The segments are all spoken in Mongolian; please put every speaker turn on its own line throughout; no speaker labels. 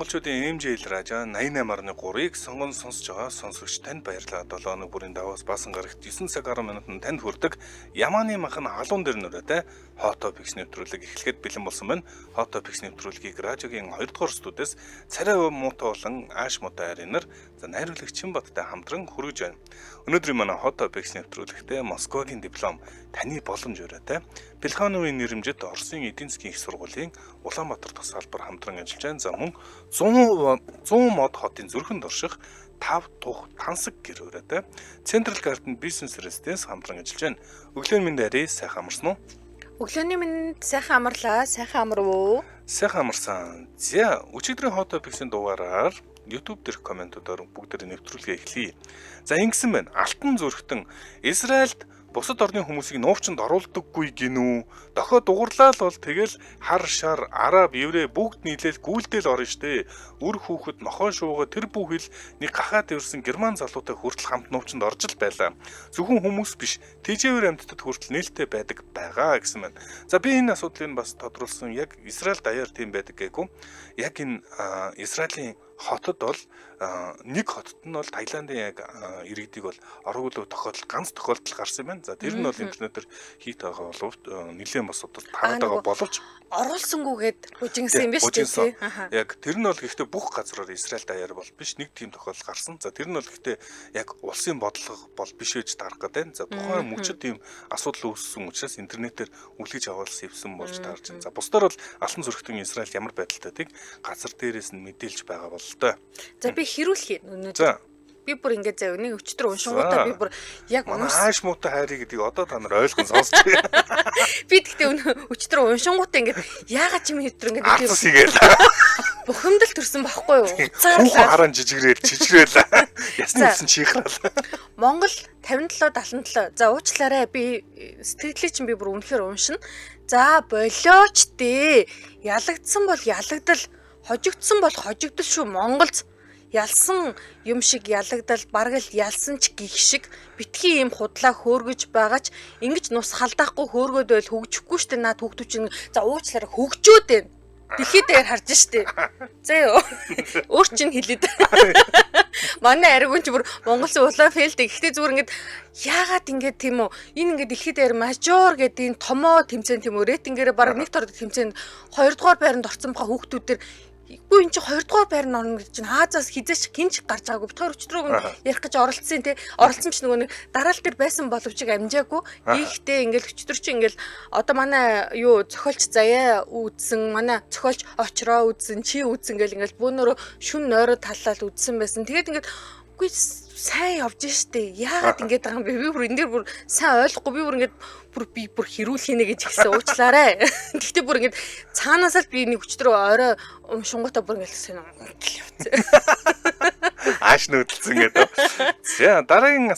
Монголчуудын МЖ радио 88.3-ыг сонгон сонсож байгаа сонсогч танд баярлалаа. 7 өнөө бүрийн даваас баасан гарагт 9 цаг 10 минутанд танд хүрдэг Ямааны махан халуун дээр нүрээтэй Hot Topics нэвтрүүлэг эхлэхэд бэлэн болсон байна. Hot Topics нэвтрүүлгийг радиогийн 2 дугаар студиэс царай муутай болон ааш муутай аринаар найруулагч Чинбаттай хамтран хүргэж байна. Өнөөдрийн манай Hot Topics нэвтрүүлэгтээ Москвагийн диплом таны боломж өрөөтэй Плехановын нэрэмжит Оросын эдийн засгийн их сургуулийн Улаанбаатар тус салбар хамтран ажиллаж байна. За мөн 100 мод хотын зүрхэнд орших 5 тух тансаг гэр өрөөтэй Central Garden Business Residence хамтран ажиллаж байна. Өглөөний мэнд арай сайхан амарсан уу?
Өглөөний мэнд сайхан амарлаа. Сайхан амарв уу?
Сайхан амарсан. За өчигдрийн Hot Topics-ийн дугаараар YouTube дээрх комментуудаар бүгдээр нэвтрүүлгээ эхлэе. За ингэсэн байна. Алтан зүрхтэн Израильд бусад орны хүмүүсийг нуувчанд оруулдаггүй гинүү. Дохоо дугарлаа л бол тэгэл хар шар, араб, еврей бүгд нийлээл гүйлдэл орно штэ. Үр хүүхэд нохоо шууга тэр бүхэл нэг гахаад ирсэн герман залуутай хүртэл хамт нуувчанд орж л байлаа. Зөвхөн хүмүүс биш, тэжээвэр амьтдад хүртэл нээлттэй байдаг гэсэн байна. За би энэ асуудлыг бас тодруулсан яг Израиль даяар тийм байдаг гээгүү. Яг энэ Израилийн хотод бол нэг хотод нь бол Таиландын яг иргэдийг бол оргуулуу тохиолдол ганц тохиолдол гарсан юм байна. За тэр нь бол интернетээр хийт байгаа боловч нэлээд бас одоо таарад байгаа боловч
оруулсангүйгээд үжигсэн юм биш үү?
Яг тэр нь бол гэхдээ бүх газраар Израиль даяар бол биш нэг тийм тохиолдол гарсан. За тэр нь бол гэхдээ яг улсын бодлого бол биш гэж таарах гэдэг. За тухайн мөчөд тийм асуудал үүссэн учраас интернетээр үлгэж аваалсан хэвсэн болж таарч байна. За бусдаар бол алтан зүрхтэн Израиль ямар байдалтайг газар дээрээс нь мэдээлж байгаа бол тоо.
За би хэрүүлхий өнөөдөр. Би бүр ингэж заяа нэг өчтөр уншингуудаа би бүр яг
ааш муутай хайрыг гэдгийг одоо та нар ойлгон сонсч байна.
Би тэгтээ өчтөр уншингуудаа ингэж яагаад чим өчтөр ингэж
би
бухимдал төрсөн байхгүй юу?
Хүүхэн харан жижигрээл. Ясны үсэн чихраал.
Монгол 57 77. За уучлаарай би сэтгэлээ чинь би бүр үнэхээр уншина. За болооч дээ. Ялагдсан бол ялагдал, хожигдсан бол хожигдол шүү Монголд. Ялсан юм шиг ялагдал бараг л ялсан ч гих шиг битгий юм худлаа хөөргөж байгаач ингэж нус халдаахгүй хөөргөд байл хөгжихгүй штэ наад хөгтөв чинь за уучлаарай хөгжөөд байна. Дэлхийд дээр харж штэ. За ёо. Өөр чинь хэлээд. Манай аригун ч бүр Монголын улаан фэлдэг. Гэхдээ зүгээр ингэж яагаад ингэж тийм үү? Энэ ингэж дэлхийд дээр мажор гэдэг энэ томоо тэмцээн тийм үү? Рейтингээр бараг нэг тор тэмцээнд 2 дугаар байранд орсон байгаа хүүхдүүд дээр үгүй энэ чи 2 дугаар байр нь орно гэж чинь хаазаас хизээч хинч гарч байгаагүй бит хоёр өчтрөөг нь ярих гэж оролцсон тий оролцсон ч нөгөө нэг дараал дээр байсан боловчиг амжаагүй ийхтэй ингээл өчтөр чи ингээл одоо манай юу зохиолч заяа үүдсэн манай зохиолч очроо үүдсэн чи үүдсэн ингээл бөөнөрөө шүн нойроо таллал үүдсэн байсан тэгээд ингээд үгүй сайн явж штэ яагаад ингэж байгаа юм бэ би бүр энэ дээр бүр сайн ойлгохгүй би бүр ингэж би бүр хэрүүлэх нэ гэж хэлсэн уучлаарай. Гэхдээ бүр ингэж цаанаас л би нэг өчтөр орой уншингуудаа бүр ингэж сайн явцсан.
Ааш нүүдэлсэн гэдэг. За дараагийн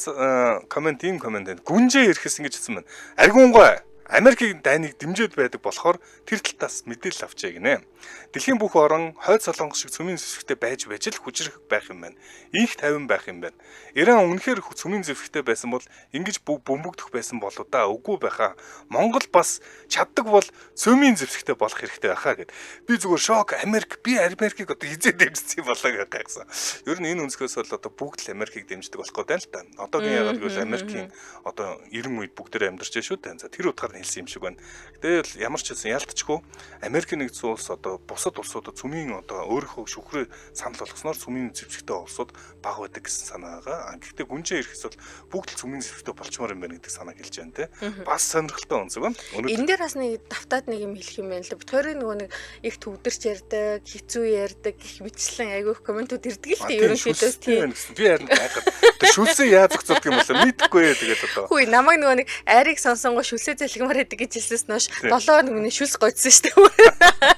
коммент гүнжээ ирэхс ингэж хэлсэн байна. Аргунгой Америкийн дайныг дэмжиж байдаг болохоор тэр талтаас мэдээлэл авчээ гинэ. Дэлхийн бүх орон хойд солонгос шиг цөмийн зэвсэгтэй байж л хүчрэх байх юм байна. Их 50 байх юм байна. Иран үнэхээр цөмийн зэвсэгтэй байсан бол ингэж бөмбөгдөх байсан болоо да. Үгүй байхаа. Монгол бас чаддаг бол цөмийн зэвсэгтэй болох хэрэгтэй байхаа гэд. Би зүгээр шок Америкийг одоо хизээ дэмжсэн болоо гэсэн. Ер нь энэ өнцгөөс бол одоо бүгд л Америкийг дэмждэг болох гэдэг л та. Одоогийн яагаад гэвэл Америкийн одоо 90 үед бүгдээрээ амьдарч байгаа шүү дээ. За тэр утгаар хэлсэн юм шиг байна. Гэтэл ямар ч хэлсэн ялтчгүй Америкийн нэгдсэн улс одоо бусад улсуудад цөмийн одоо өөрийнхөө шүхрээ санал болгосноор цөмийн зэвсэгтэй улсууд баг байдаг гэсэн санаа байгаа. Гэхдээ гүнжээ ирэхс бол бүгд л цөмийн зэвсэгтэй болчмоор юм байна гэдэг санааг хэлж байна те. Бас сонирхолтой онцгой байна.
Энэ дээр бас нэг давтаад нэг юм хэлэх юм байна л. Бид хоёрын нөгөө нэг их төвдөрч ярьдаг, хэцүү ярьдаг гэх мэтчлэн айгүйх комментууд ирдэг л те ерөнхийдөө тийм.
Би харин гайхаад тэр шүлсээ яаж зохицуулдаг юм бол мэдэхгүй яа тэгээд одоо.
Хүй намайг нөгөө нэг айрыг сонсонгоо шүлсээ залгамаар байдаг гэж хэлсэнээс нөөш 7 нэг шүлс гойцсон шүү дээ.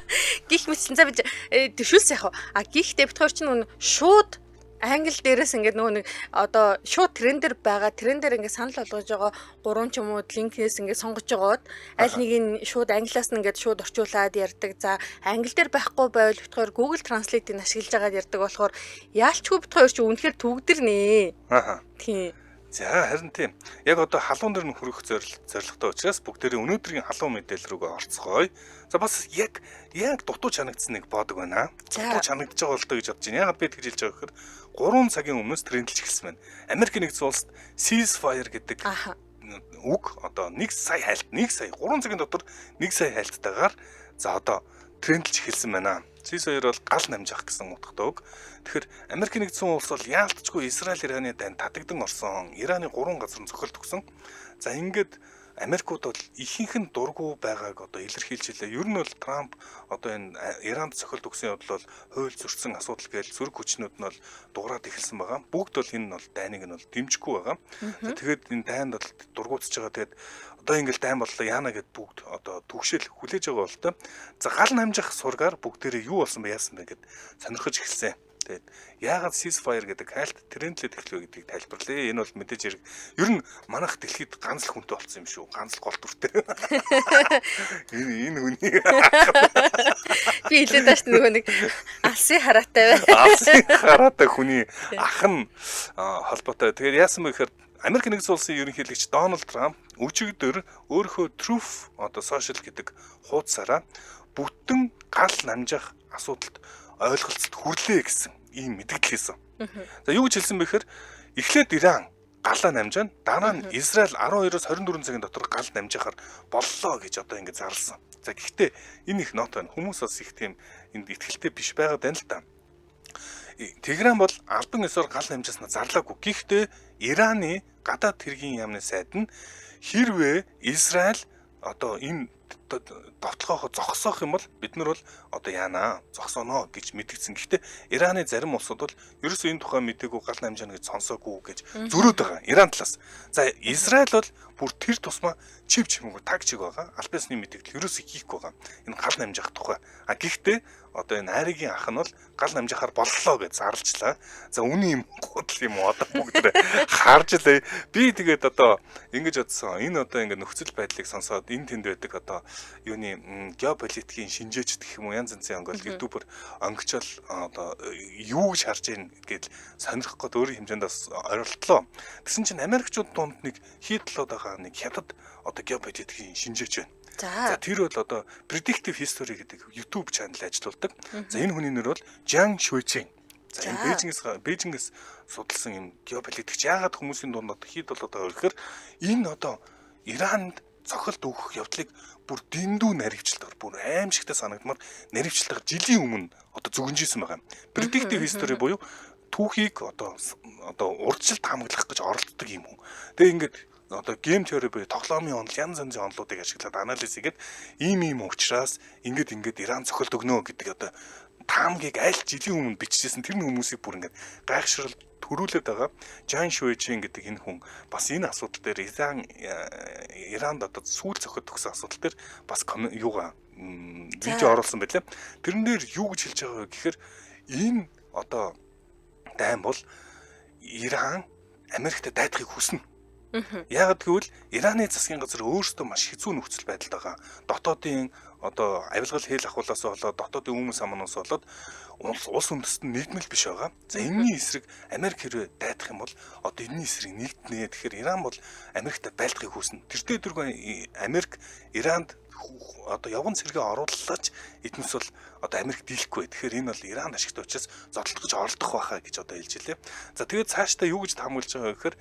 Гих мэтсэн за би шүлс яах вэ? Гихтэй бид хоёр ч нөгөө шууд англи дээрээс ингээд нөгөө нэг одоо шууд трендер байгаа трендер ингээд санал болгож байгаа 3 ч юм уу линкнээс ингээд сонгож байгаад аль нэг нь шууд англиас нь ингээд шууд орчуулад ярьдаг. За англи дээр байхгүй байвал бид хоёр Google Translate-ийг ашиглаж агаад ярьдаг болохоор яалчгүй бид хоёр ч үнэхээр төгдөрнэ. Тийм.
За харин тийм. Яг одоо халуун дээр нь хүрэх зорилготой учраас бүгдээрээ өнөөдрийн халуун мэдээлэл рүүгээ орцгоё. За бас яг дутуу чанагдсан нэг боодог байна. Дутуу чанагдж байгаа бол тоо гэж бодож байна. Ягаад би тэгж хэлж байгаа гэхээр 3 цагийн өмнөөс трендлж эхэлсэн байна. Америк нэгдсэн улсад ceasefire гэдэг үг одоо 1 сая хайлт 1 сая 3 цагийн дотор 1 сая хайлттайгаар за одоо трендлж эхэлсэн байна. Ceasefire бол гал намжих гэсэн утгатай үг. Тэгэхээр Америк нэгдсэн улс бол яалтчгүй Израиль Ираны дайнд татагдан орсон. Ираны 3 газар нь цохилт өгсөн. За ингээд Америкууд бол ихэнх нь дургу байгааг одоо илэрхийлж илээ. Ер нь бол Трамп одоо энэ Иранд цохилт өгсөн явдал бол хууль зөрчсөн асуудал гээл зүрх хүчнүүд нь бол дуурайд эхэлсэн байгаа. Бүгд бол энэ нь бол дайныг нь бол дэмжихгүй байгаа. За тэгээд энэ дайнд бол дургуутж байгаа. Тэгээд одоо ингээл дайн боллоо яана гэд бүгд одоо түгшэл хүлээж байгаа бол тоо. За гал намжих сургаар бүгдээрээ юу болсон бэ яасан бэ гэд сонирхож эхэлсэн. Тэгээд яагаад ceasefire гэдэг хайлт трендлээд эхлэв гэдгийг тайлбарлая. Энэ бол мэдээж хэрэг ер нь манайх дэлхийд ганц л хүнтэй болсон юм шүү. Ганц л гол дүртэй. Энэ үний
би хэлээд тааш нөгөө нэг алсын хараатай бай.
алсын хараатай хүний ах нь холбоотой. Тэгээд яасан бэ гэхээр Америк нэгдсэн улсын ерөнхийлөгч Дональд Трамп өчигдөр өөрийнхөө Truth одоо social гэдэг хуудасаараа бүтэн гал намжих асуудалд ойлголцод хүрлээ гэсэн ийм мэдгдэл хийсэн. За юу гэж хэлсэн бэ гэхээр эхлээд Иран галаа намжаана, дараа нь Израиль 12-оос 24 цагийн дотор гал намжихаар боллоо гэж одоо ингэ зарласан. За гэхдээ энэ их нот байна. Хүмүүс бас их тийм энд итгэлтэй биш байгаад байна л да. Tehran бол албан ёсоор гал намжааснаа зарлаагүй. Гэхдээ Ираны гадаад хэргийн яамны сайд нь хэрвээ Израиль одоо энэ довтлогоо зогсоох юм бол бид нар бол одоо яанаа зогсооно гэж мэдгдсэн. Гэхдээ Ираны зарим улсууд бол ерөөсөө энэ тухай мэдээгүй гал намжаана гэж сонсоогүй гэж зөрөөд байгаа. Иран талаас. За Израиль бол бүр тэр тусмаа чив чимгүй таг чиг байгаа. Аль биесны мэдээлэл ерөөсөө хийхгүй байгаа. Энэ гал намжих тухай. Гэхдээ одоо энэ хайргийн ах нь бол гал намжихаар боллоо гэж зарлжлаа. За үний юм гудал юм одоо бүгд харж лээ. Би тэгээд одоо ингэж бодсон. Энэ одоо ингэ нөхцөл байдлыг сонсоод энэ тэнд байдаг одоо юуны геополитикийн шинжээч гэх юм уу янз янзын ангол ютубер онгочол одоо юу гэж харж ийн гэж сонирхох гээд өөрийн хэмжээнд бас оролдлоо. Тэгсэн чинь Америкчууд дунд нэг хийдлээд байгаа нэг хятад одоо геополитикийн шинжээч байна. За тэр бол одоо Predictive History гэдэг YouTube channel ажилладаг. За энэ хүний нэр бол Zhang Shuiqing. За энэ Бээжингээс судалсан юм геополитикч яагаад хүмүүсийн дунд одоо хийд болоод байгаа вэ гэхээр энэ одоо Иранд цохилт өгөх явдлыг бүр дэндүү наривчлалтаар бүр аимшигтай санагдмаар наривчлалтаар жилийн өмнө одоо зүгэнжсэн байгаа. Predictive History буюу түүхийг одоо урдчилт хамгаалах гэж оролддог юм хүн. Тэгээ ингээд одоо гейм теори буюу тоглоомын онол янз янзын онолуудыг ашиглаад анализ хийгээд ийм учраас ингээд Иран цохилт өгнө гэдэг одоо таамгийг аль жилийн өмнө бичижсэн тэр хүмүүсийг бүр ингээд гайхшрал төрүүлээд байгаа. Zhang Shuiqing гэдэг энэ хүн бас энэ асуудал дээр Иранд одоо сүүл цохилт өгсөн асуудал дээр бас юугаа видео оруулсан байлаа. Тэрэн дээр юу гэж хэлж байгаа вэ гэхээр энэ одоо дайн бол Иран Америкт дайдахыг хүснэ. Яагаад гэвэл Ираны засгийн газар өөрөөсөө маш хэцүү нөхцөл байдалд байгаа. Дотоодын одоо авилгал хэл ахуулаас болоод дотоодын хүмүүс амнаас болоод улс үндэстэн нийгмэл биш байгаа. За энэний эсрэг Америк хэрвээ дайдах юм бол одоо энэний эсрэг нэгднэ. Тэгэхээр Иран бол Америкт байлдахыг хүснэ. Тэр дээргүй Америк Иранд одоо явган цэргээ оруулаач эднэс бол одоо Америк дийлэхгүй. Тэгэхээр энэ бол Иранд ашигтай учраас зодтолт гэж оролдох байхаа гэж одоо хэлж илээ. За тэгээд цаашдаа юу гэж таамаглаж байгаа вэ гэхээр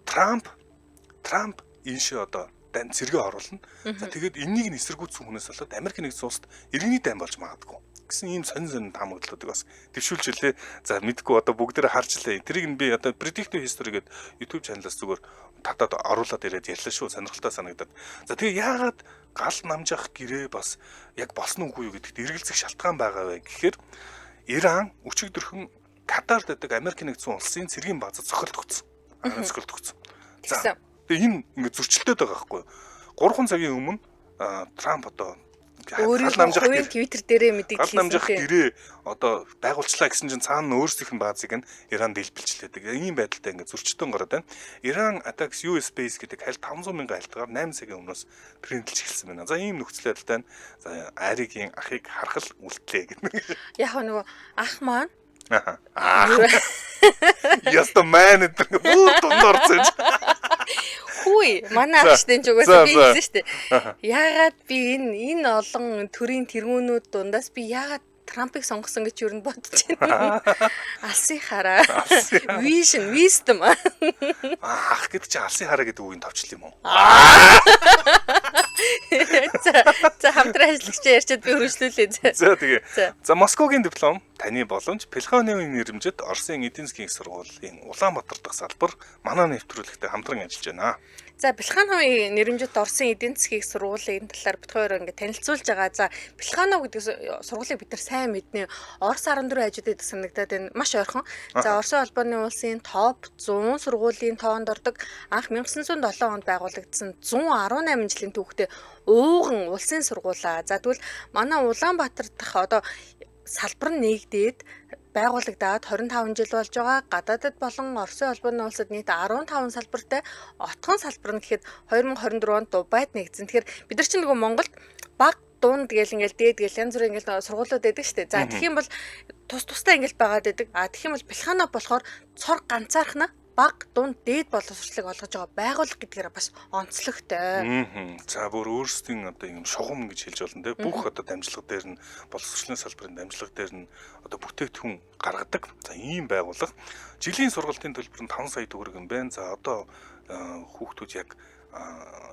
Трамп энэ шиг одоо дан цэргээ оруулна. За тэгээд энийг эсэргүүцсэн хүнээс болоод Америк нэгдсэн улсад иргэний дайн болж магадгүй гэсэн ийм сонин таамаглалуудыг бас төвшүүлж илээ. За мэдгүй одоо бүгдээрээ харж илээ. Тэрийг нь би одоо Predictive History гэдэг YouTube channel-аас зүгээр татаад оруулаад ирээд ярьлаа шүү. Сонирхолтой санагдаад. За тэгээд яагаад гал намжих гэрээ бас яг болсон үгүй юу гэдэгт эргэлзэх шалтгаан байгаа вэ гэхээр Иран өчигдөрхөн Катард байдаг Америк нэгдсэн улсын цэргийн баазад цохилт өгсөн. Цохилт өгсөн. За тэгээ энэ ингээд зөрчилдөд байгаа байхгүй юу? 3 цагийн өмнө Трамп одоо
гал намжих Twitter дээрээ мэдээлэл
хийсэн. Гал намжих гэрээ одоо байгуулчлаа гэсэн чинь цаана өөрсдийнх нь баазыг нь Иран дэлбэлжлээдэг. Ийм байдалтай ингээд зөрчилдөөн гараад байна. Iran Attacks US Base гэдэг хальт 500 мянган хальтгаар 8 цагийн өмнөөс трендлж эхэлсэн байна. За ийм нөхцөл байдалтай за Аригийн ахыг харахал үлдлээ гэдэг.
Яг нөгөө ах маань
Яста маань гэдэг бүр дунд орсон.
Хүй, манай агчдын ч угаасаа би хэлсэн шүү дээ. Яагаад би энэ олон төрийн тэргүүнүүд дундаас би яагаад Трампыг сонгосон гэж юу н бодож байна. Алсын хараа. Wisdom.
Ах гэдэг чинь алсын хараа гэдэг үгийн товчлол юм уу?
За хамтран ажиллагч ярьчаад би хөрвүүлээ.
За тэгээ. За Москвагийн диплом таны боломж Плехановын нэрмжит Оросын эдийн засгийн сургуулийн Улаанбаатар дахь салбар манай нэвтрүүлэгтэй хамтран ажиллаж байна.
За Плехановын нэрмжит Оросын эдийн засгийн сургуулийн талаар бид хоёр ингээд танилцуулж байгаа. За Плеханов гэдэг сургуулийг бид нар сайн мэднэ. Орос 14 хажуудад санагдаад байна. Маш ойрхон. За Оросын холбооны улсын топ 100 сургуулийн тоонд ордог. Анх 1907 онд байгуулагдсан 118 жилийн түүхтэй ууган улсын сургуулаа. За тэгвэл манай Улаанбаатар дахь одоо салбар нь нэгдээд байгуулагдаад 25 жил болж байгаа. Гадаадд болон Оросын холбооны улсад нийт 15 салбартай. Отгон салбар нь гэхэд 2024 онд Дубайд нэгдсэн. Тэгэхээр бид нар чинь нөгөө Монголд баг дунд гээл ингээл дээд гээл янз бүрийн ингээл сургуулиуд байдаг шүү дээ. За тэгэх юм бол тусдаа ингээл байгаад байдаг. Тэгэх юм бол Плеханов болохоор цор ганцаархна баг дунд дээд боловсролыг олгож байгаа байгууллага гэдгээр бас онцлогтой.
За бүр өөрсдийн одоо юм шугам гэж хэлж болно те. Бүх одоо дамжлага дээр нь боловсролын салбарын дамжлага дээр нь одоо бүтээгдэхүүн гаргадаг. За ийм байгууллага жилийн сургалтын төлбөр нь 5 сая төгрөг юм байна. За одоо хүүхдүүд яг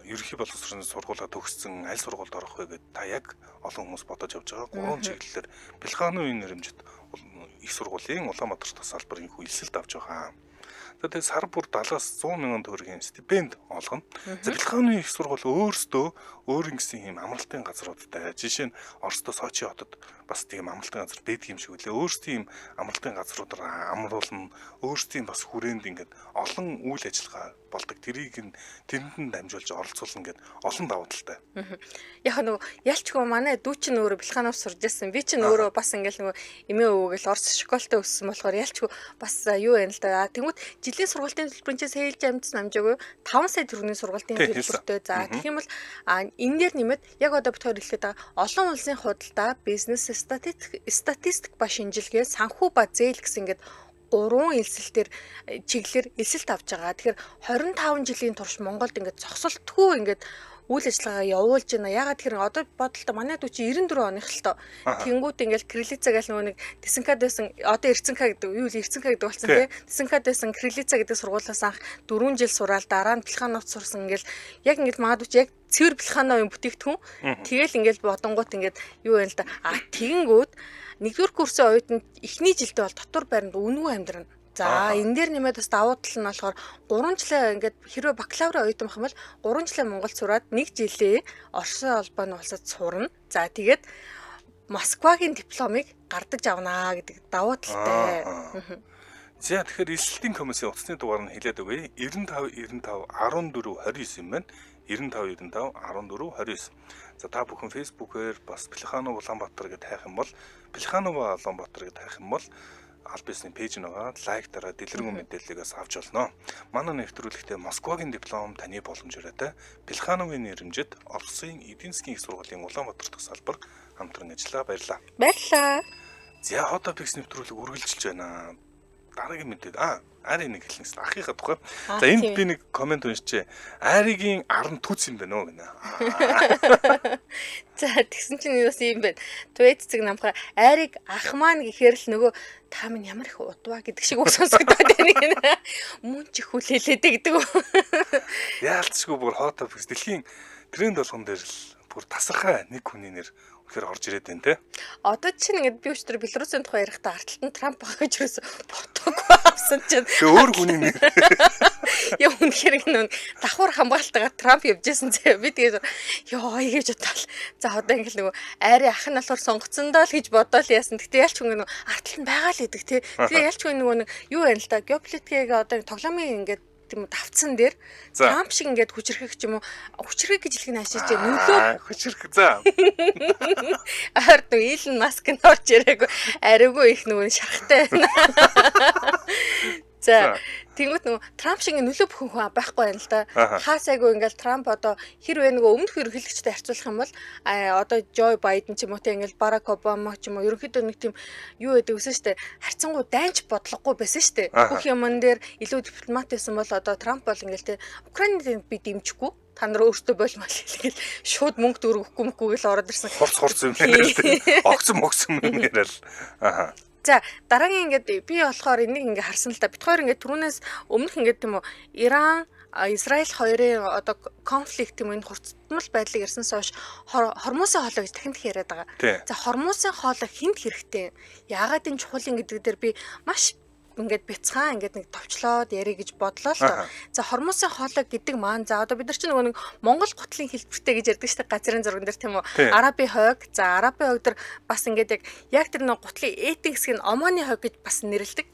ерөнхий боловсролын сургуулаа төгссөн аль сургуульд орох вэ гэдээ та яг олон хүмүүс бодож явж байгаа. Гурван чиглэлээр Плехановын нэрмжит их сургуулийн Улаанбаатар дахь салбарын хөлсөлд авч байгаа. Тэгээд сар бүр 70-аас 100 мянган төгрөгийн стипенд олгоно. За Плехановын их сургууль өөрсдөө өөрийн гэсэн юм амралтын газруудтай. Жишээ нь Оросдоо Сочи хотод бас тийм амралтын газар байдаг юм шиг үлээ. Өөрсдийн амралтын газруудаар амруулна. Өөрсдийн бас хүрээнд ингээд олон үйл ажиллагаа болдог. Тэрийг тэрэнд нь дамжуулж оролцуулна гэд олон давуу талтай.
Яг нөгөө ялчгүй манай дүү чинь өөрөө Плеханов сурж ирсэн. Би чинь өөрөө бас ингээд нөгөө эмээ өвгөл Орос школтой өссөн болохоор ялчгүй бас юу вэ л да. Тэнгүүд жилийн сургалтын төлбөрийн чинь сэлж амжсан амжаагүй 5 сая төгрөгийн сургалтын төлбөртэй. За тэгэх юм бол энэ дээр нэмээд яг одоо бид хоёр хэлээд байгаа олон улсын худалдаа, бизнес, статистик ба шинжилгээ, санхүү ба зээл гэсэн ингээд 3 элсэлтээр чиглэлээр элсэлт авч байгаа. Тэгэхээр 25 жилийн турш Монголд ингээд зогсолтгүй ингээд үйл ажиллагаа явуулж байна. Ягаад тэгэхээр одоо бодолтой манай дүү чи 94 оных л тоо. Тэнгүүд ингээл Крилица гэл нөгөө нэг Тесенкад байсан одоо Эрцэнка гэдэг юу Эрцэнка гэдэг болсон тий. Тесенкад байсан Крилица гэдэг сургуулиас анх 4 жил сураал дараа нь Плехановд сурсан ингээл яг ингээд манай дүү чи яг цэвэр Плехановын бүтээгдэхүүн. Тэгэл ингээл бодонгууд ингээд юу вэ л да. Тэгэнгүүт нэгдүгээр курсын оюутанд эхний жилдээ бол дотор байранд үнгүй амьдрна. За энэ дээр нэмээд бас давуу тал нь болохоор 3 жилээ ингээд хэрвээ бакалаврын оюутан байх юм бол 3 жилээ Монголд сураад 1 жилээ Оросын холбооны улсад сурна. За тэгээд Москвагийн дипломыг гардаж авнаа гэдэг давуу талтай.
За тэгэхээр эсэлтийн комиссийн утасны дугаар нь хэлээд өгье. 95 14 29 юм байна. 95 14 29. За та бүхэн Facebook-ээр бас Плеханов Улаанбаатар гэдээ хайх юм бол Плеханов Улаанбаатар гэдээ хайх юм бол аль бисний пэйж нэгээ лайк дараа дэлгэрэнгүй мэдээллээс авч болно. Манай нэвтрүүлэгтээ Москвагийн диплом таны боломжтой Плехановын нэрмжит Оросын эдийн засгийн их сургуулийн Улаанбаатар дахь салбар хамтран ажиллаа. Баярлалаа.
Баярлалаа.
За одоо бикс нэвтрүүлэг үргэлжилж байна. Дараагийн мэдээд Ари нэг хэлнэ гэсэн ахыхаа тухай. За энд би нэг комент уншижээ. Аригийн аран түц юм байна уу гэнэ.
За тэгсэн чинь юу юм бэ? Твэт цэг намхаа Ариг ах маань гэхээр л нөгөө та минь ямар их удваа гэдэг шиг үг сонсогдоод байна гэнэ. Мөн ч их хүлээлээд гэдэг.
Яалтчгүй бүр хот офис дэлхийн тренд болгон дээр л бүр тасархай нэг хүний нэр үнэхээр орж ирээд байна те.
Одоо чинь ингээд би өчтөр Белорусын тухай ярихдаа арталт нь Трамп байгаа гэж юусэн ботоогүй авсан чинь.
Өөр хүний нэр.
Яа үнэхээр энэ давхар хамгаалтайгаар Трамп явжсэн зэ. Би тэгээд ёо гэж бодлоо. За одоо ингээд нөгөө айрын ах нь болохоор сонгоцсондоо л гэж бодоол яасан. Гэтэ ялч хүн нөгөө арталт нь байгаа л гэдэг те. Тэгээ ялч хүн нөгөө юу байна л да. Геополитикийг одоо тоглоомын ингээд тийм үү давцсан дээр Трамп шиг ингээд хүчрхэх ч юм уу хүчрхэх гэж хэлэх нь ашиж нөлөө
хүчрхэх за
ард Илон Маск нь орж ирээгүй ариугүй их нөгөө шарахтай байна. За тэнгуут нөгөө Трамп шиг нөлөө бүхэн хүн байхгүй байна л да. Хаасайгүй ингээл Трамп одоо хэрвээ нөгөө өмнөх ерөнхийлөгчтэй харьцуулах юм бол одоо Жо Байден ч юм уу те ингээл Барак Обама ч юм уу ерөнхийдөө нэг тийм юу гэдэг үсэн штэ харьцангуй дайнч бодлогогүй байсан штэ. Бүх юмн дээр илүү дипломат байсан бол одоо Трамп бол ингээл те Украиныг би дэмжихгүй та нар өөртөө болмол хэлгээл шууд мөнгө дөрөвөхгүй мөхгүй гэл ороод ирсэн.
Хурц юм яриад огцом юм яриад.
За дараагийн ингээд би болохоор энийг ингээд харсан л да. Бид хоёр ингээд түрүүнээс өмнөх ингээд тийм үү Иран, Израиль хоёрын одоо конфликт юм энэ хурцтмал байдлыг ярьсанаас хойш хормосын хоолой гэж дахин яриад байгаа. За хормосын хоолой хинт хэрэгтэй. Яагаад энэ чухал гэдэг дээр би маш ингээд бяцхан ингээд нэг товчлоод ярих гэж бодлоо л доо. За хормосын хоолой гэдэг маань за одоо бид нар чинь нөгөө нэг Монгол гутлын хэлбэртэй гэж ярьдаг шүү дээ газрын зурган дээр тийм үү. Арабын хойг. За арабын хойг дээр бас ингээд яг тэр нөгөө гутлын ээтийн хэсгийг омоны хойг гэж бас нэрлэдэг.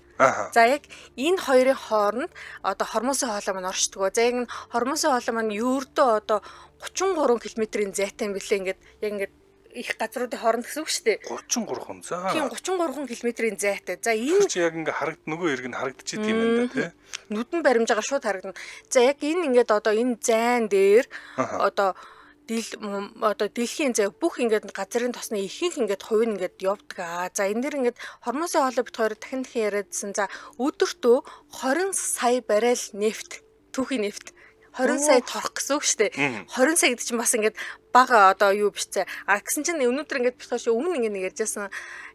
За яг энэ хоёрын хооронд одоо хормосын хоолой маань оршдог. За яг энэ хормосын хоолой маань ердөө одоо 33 км-ийн зайтай юм билээ ингээд яг ингээд их газруудын хооронд гэсэн үг шүү дээ.
33. За.
Тийм 33 км-ийн зайтай. За энэ
чи яг ингээ нөгөө эрг нь харагдчихийд юм байна да тий.
Нүдэн баримж байгаа шууд харагдана. За яг энэ ингээд одоо энэ зайн дээр одоо дэлхийн зай бүх ингээд газрын тосны ихэнх ингээд хувь нь ингээд явдаг. За энэ дэр ингээд хормосын хоолой бит хоёр дахин яриадсан. За өдөртөө 20 сая баррел нефт, түүхий нефт 20 сая торох гэсэн үг шүү дээ. 20 сая гэдэг чинь бас ингээд бага одоо юу биш зэ. Гэсэн чинь өнөөдөр ингээд биш тоош өмнө ингээд нэг ярьжсэн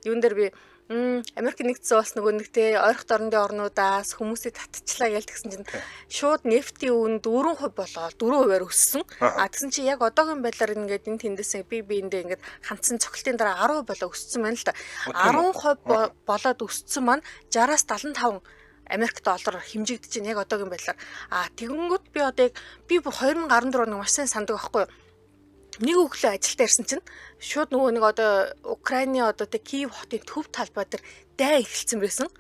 юун дээр би Америк нэгдсэн улс нөгөө нэг те ойрхон дорнодын орнуудаас хүмүүсийг татчихлаа гэж тэгсэн чинь шууд нефтийн үн 4% болоод 4%-аар өссөн. Тэгсэн чинь яг одоогийн байдлаар ингээд энэ тэндээсээ би эндээ ингээд хандсан цогцолтын дараа 10% болоо өссөн байна л да. 10% болоод өссөн маань 60-аас 75 Америк доллар хэмжигдэж байна яг одоогийн байдлаар. Тэгэнгүүт би одоо яг би 2014 он маш сайн санддаг байхгүй юу? Нэг өглөө ажилдаа ирсэн чинь шууд нөгөө нэг одоо Украины одоо тэ Киев хотын төв талбай дээр дай эхэлсэн байсан.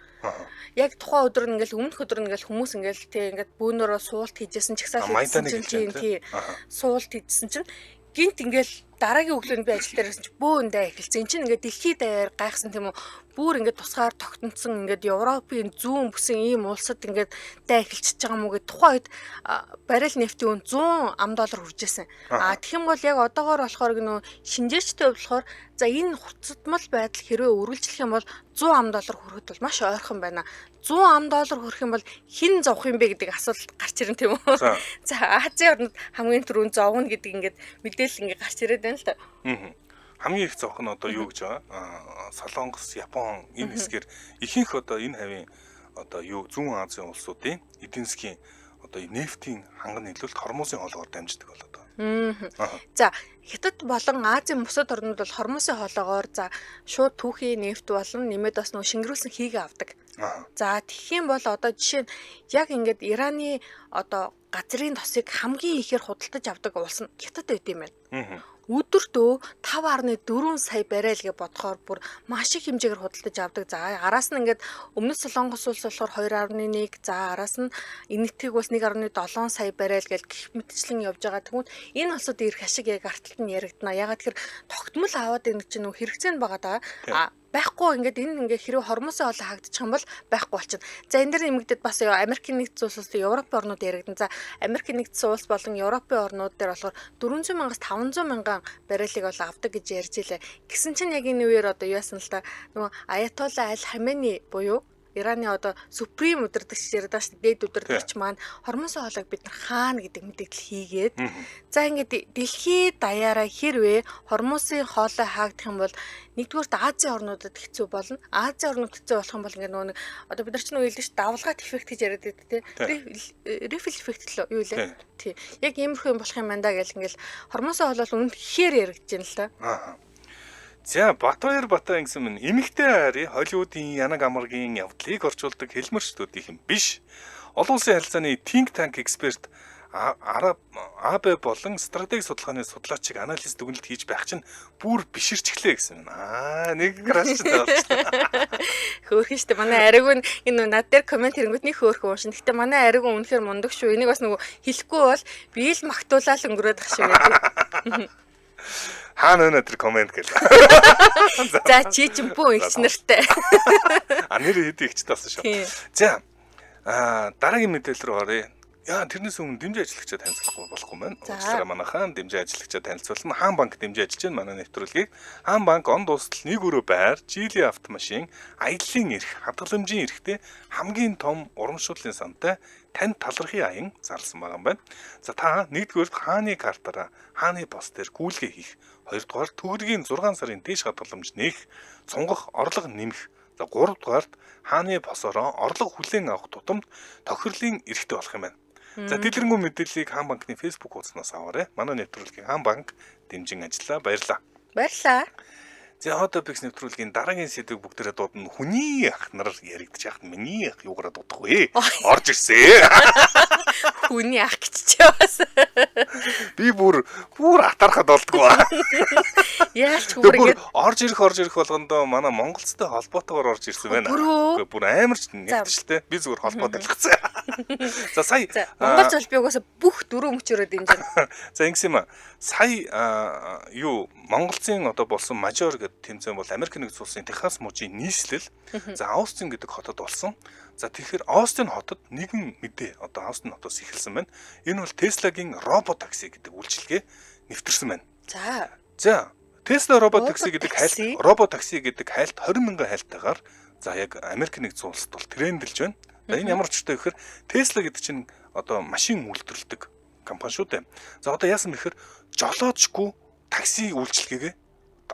Яг тухайн өдөр нь ингээл өмнөх өдөр нь ингээл хүмүүс ингээл тэ ингээд бөөнөрөө суулт хийжсэн чагсаал хийжсэн чинь суулт хийжсэн чинь гинт ингээл дараагийн өглөөнд би ажилдаа ирсэн чинь бөөн дай эхэлсэн. Энд чинь ингээд дэлхийд даяар гайхсан тийм үү? Бүр ингээд тусгаар тогтнодсон ингээд Европын зүүн бүсэн ийм улсад ингээд дай эхэлчихэж байгаа мүү гэд тухайн үед баррел нефтийн үн $100 хүрчээсэн. Тэгэх юм бол яг одоогоор болохоор гинөө шинжээчтэй болохоор за энэ хурцтмал байдал хэрвээ үргэлжлэх юм бол $100 хүрэхэд бол маш ойрхон байна. $100 хүрэх юм бол хэн зовх юм бэ гэдэг асуулт гарч ирэн тийм үү? За Азийн орнууд хамгийн түрүүнд зовно гэдэг ингээд мэдээлэл ингээд гарч ирээд байна л да.
Хамгийн их зовх нь одоо юу гэж байгаа? Солонгос, Япон энэ хэсгээр ихэнх одоо энэ хавийн одоо юу зүүн Азийн улсуудын эдийн засгийн одоо нефтийн ханган нийлүүлэлт хормосын хоолойгоор дамждаг болоод байгаа.
За Хятад болон Азийн бусад орнууд бол хормосын хоолойгоор за шууд түүхий нефт болон нэмээд бас нөгөө шингэрүүлсэн хийгээ авдаг. За тэгэх юм бол одоо жишээ нь яг ингээд Ираны одоо газрын тосыг хамгийн ихээр худалдаж авдаг улс нь Хятад байд юм байна. Өдөртөө 5.4 сая баррел гэж бодохоор бүр маш их хэмжээгээр худалдаж авдаг. За араас нь ингээд өмнөд Солонгос улс болохоор 2.1, за араас нь энэтхэг улс 1.7 сая баррел гэж гих мэтчлэн явж байгаа. Тэгвэл энэ улсууд ирэх ашиг яг арталт нь яригдана. Ягаад тэгэхээр тогтмол аваад ирэх чинь хэрэгцээ нь байгаа даа. Байхгүй ингээд энэ ингээ хэрэг хормосын хоолой хаагдчих юм бол байхгүй болчихно. За энэ дэр нэмэгдээд бас Америкийн нэгдсэн улс Европын орнууд яригдан. За Америкийн нэгдсэн улс болон Европын орнууд дээр болохоор 400,000-аас 500,000 баррелыг бол авдаг гэж ярьж илээ. Гэсэн чинь яг энэ үеэр одоо юу яасан л та нөгөө Аятолла Аль Хаменей буюу Ираны одоо суприм удирдагч яриад шүү дээ. Дээд удирдагч маань хормосын хоолойг бид нар хаана гэдэг мэдээлэл хийгээд за ингээд дэлхийд даяараа хэрвээ хормосын хоолой хаагдах юм бол нэгдүгээр Азийн орнуудад хэцүү болно. Азийн орнууд хэцүү болох юм бол ингээд нөгөө одоо бид нар ч нөгөө хэлдэг ш давлгаат эффект гэж яриад байдаг тий. Рефил эффект л юу лээ. Тий. Яг иймэрхүү юм болох юм байна да гэл ингээд хормосын хоолой үнд ихээр яригдж байна л та.
За Батбаяр Бата гэсэн мэн эмэгтэй хари Холливуудын янаг амаргийн явдлыг орчуулдаг хэлмэрчдүүдийнх юм биш. Олон улсын харилцааны think tank эксперт АБ болон стратеги судалгааны судлаачиг анализ дүгнэлт хийж байх чинь бүр биширчглээ гэсэн. Нэг граш ч таалчлаа.
Хөөрхөн штэ манай ариг энэ над дээр комент хийрэнгүүт нэг хөөрхөн уушин. Гэтэ манай ариг үнэхээр мундаг шүү. Энийг бас нөгөө хэлэхгүй бол би л магтуулаад өнгөрөөд ах шиг байдаг.
Хаана өнө тэр комент гээл.
За чи ч бүү их нартай.
Нэр хэд ихч таасан шүү. За Дараагийн мэдээлэл рүү оръё. Яа, тэрнээс өмнө дэмжээ ажиллагчаа танилцуулах болохгүй маань. Уучлаарай манайхаа дэмжээ ажиллагчаа танилцуулна. Хаан банк дэмжээ ажиллаж байна манай нэвтрүүлгийг. Хаан банк он дуустал нэг өрөө байр, жилийн автомашин, аяллаа эрх, хадгаламжийн эрхтэй хамгийн том урамшууллын сантай танд талархын аян зарласан байгаа юм байна. За та нэгдүгээр хааны картаараа хааны пост дээр гүйлгээ хийх, хоёрдугаар төгрөгийн 6 сарын дээш хадгаламж нээх, сунгах, орлого нэмэх. За 3 дугаарт хааны посороо орлого хүлээн авах тутамд тохирлын эрхтэй болох юм байна. За дэлгэрэнгүй мэдээллийг Хаан банкны Facebook хуудаснаас аваарай. Манай нэвтрүүлгийн Хаан банк дэмжин ажиллаа. Баярлалаа.
Баярлалаа.
За Hot Topics нэвтрүүлгийн дараагийн сэдвийг бүгдээрээ дуудана. Хүний ах нар яригдчих яхад миний ах юугаараа дуудах вэ? Орж ирсэн.
Хүний ах гэж бас.
Би бүр атархад болдгоо.
Яалч бүр ингэ
орж ирэх болгондоо манай Монголцтой холбоотойгоор орж ирсэн байна. Үгүй бүр амарч нэгтэлтэй. Би зүгээр холбоотой. За сая
Монгол золбиг угаасаа бүх дөрөв мөчөөрөө дэмжинэ.
За ингэсэн юм аа. Сая Монголцын одоо болсон мажор гэдэг тэмцээн бол Америк нэгдсэн улсын Техас мужийн нийслэл. За Аустин гэдэг хотод болсон. За тэгэхээр Аустин хотод нэгэн мэдээ одоо Аустин хотоос эхэлсэн байна. Энэ бол Tesla-гийн робот такси гэдэг үйлчилгээ нэвтэрсэн байна. За Tesla робот такси гэдэг хайлт 20 мянган хайлтайгаар за яг Америк нэгдсэн улсад бол трендлж байна. За энэ ямар ч үстэй гэхээр Tesla гэдэг чинь одоо машин үйлдвэрлэдэг компани шүү дээ. За одоо яасан бэхээр жолоочгүй такси үйлчилгээгээ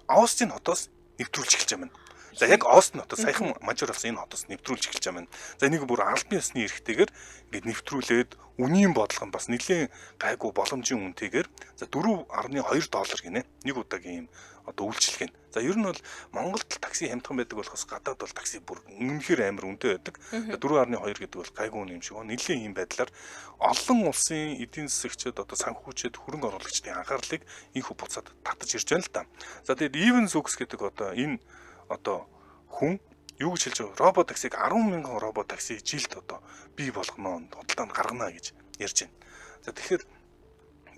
Аустин хотоос нэвтрүүлж эхэлж байгаа юм. За яг Аустин хотоос саяхан мажор болсон энэ хотоос нэвтрүүлж эхэлж байгаа юм. За энийг бүр албан ёсны эрхтэйгээр ингээд нэвтрүүлээд үнийн бодлого нь бас нэлээд гайгүй боломжийн үнэтэйгээр за $4.2 гинэ. Нэг удаагийн юм одоо үйлчилгээ нь. За ер нь бол Монголд такси хямдхан байдаг болохоос гадаад бол такси бүр үнэхээр амар үнэтэй байдаг. 4.2 гэдэг бол гайгүй үнэ юм шиг байна. Нэлээд ийм байдлаар олон улсын эдийн засагчид одоо санхүүчид хөрөнгө оруулагчдын анхаарлыг ийхүү буцаад татаж ирж байна л да. За тэгээд Even Zoox гэдэг одоо энэ одоо хүн юу гэж хэлж байгаа робот таксиг 10 мянган робот такси жилд одоо бий болгоно худалдаанд гаргана гэж ярьж байна. За тэгэхээр